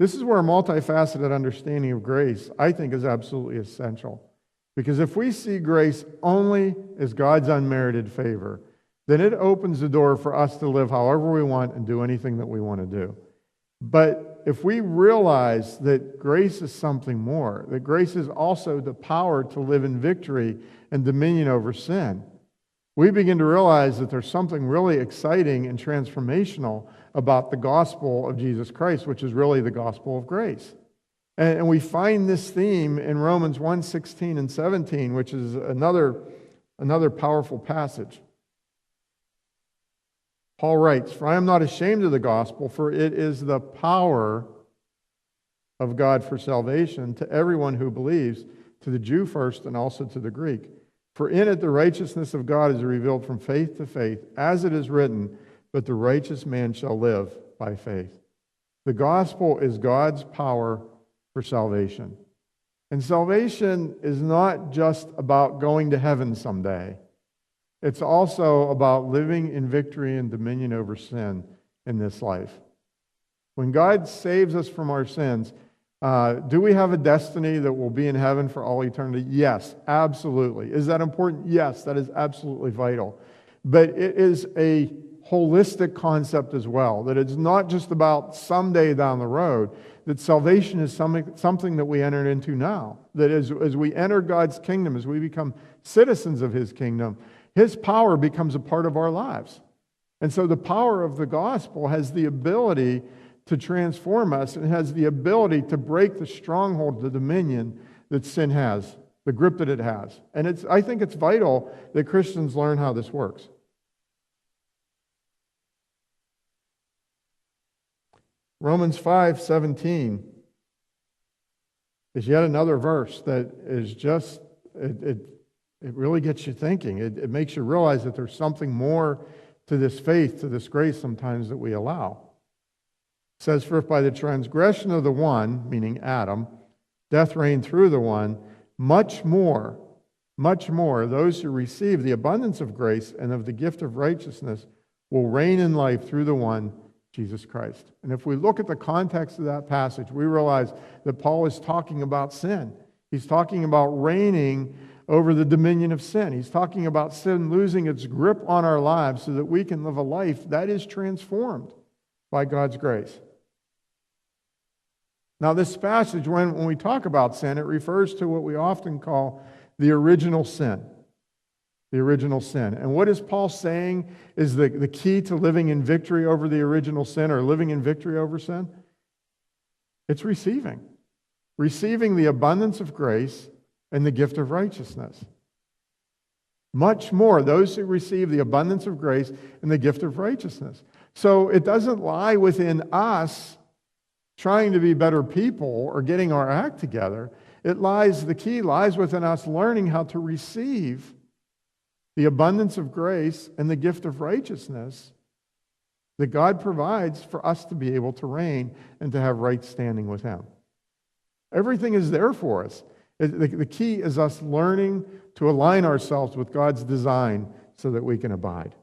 This is where a multifaceted understanding of grace, I think, is absolutely essential. Because if we see grace only as God's unmerited favor, then it opens the door for us to live however we want and do anything that we want to do. But if we realize that grace is something more, that grace is also the power to live in victory and dominion over sin, we begin to realize that there's something really exciting and transformational about the gospel of Jesus Christ, which is really the gospel of grace. And we find this theme in Romans 1:16 and 17, which is another powerful passage. Paul writes, "For I am not ashamed of the gospel, for it is the power of God for salvation to everyone who believes, to the Jew first and also to the Greek. For in it the righteousness of God is revealed from faith to faith, as it is written, but the righteous man shall live by faith." The gospel is God's power for salvation. And salvation is not just about going to heaven someday. It's also about living in victory and dominion over sin in this life. When God saves us from our sins, do we have a destiny that will be in heaven for all eternity? Yes, absolutely. Is that important? Yes, that is absolutely vital. But it is a holistic concept as well, that it's not just about someday down the road, that salvation is something that we enter into now. That as we enter God's kingdom, as we become citizens of His kingdom, His power becomes a part of our lives. And so the power of the gospel has the ability to transform us and has the ability to break the stronghold, the dominion that sin has, the grip that it has. And I think it's vital that Christians learn how this works. Romans 5:17 is yet another verse that is just, it really gets you thinking. It makes you realize that there's something more to this faith, to this grace sometimes that we allow. It says, "For if by the transgression of the one," meaning Adam, "death reigned through the one, much more, those who receive the abundance of grace and of the gift of righteousness will reign in life through the one, Jesus Christ." And if we look at the context of that passage, we realize that Paul is talking about sin. He's talking about reigning over the dominion of sin. He's talking about sin losing its grip on our lives so that we can live a life that is transformed by God's grace. Now, this passage, when we talk about sin, it refers to what we often call the original sin. The original sin. And what is Paul saying is the key to living in victory over the original sin, or living in victory over sin? It's receiving. Receiving the abundance of grace and the gift of righteousness. Much more, those who receive the abundance of grace and the gift of righteousness. So it doesn't lie within us trying to be better people or getting our act together. The key lies within us learning how to receive the abundance of grace and the gift of righteousness that God provides for us to be able to reign and to have right standing with Him. Everything is there for us. The key is us learning to align ourselves with God's design so that we can abide.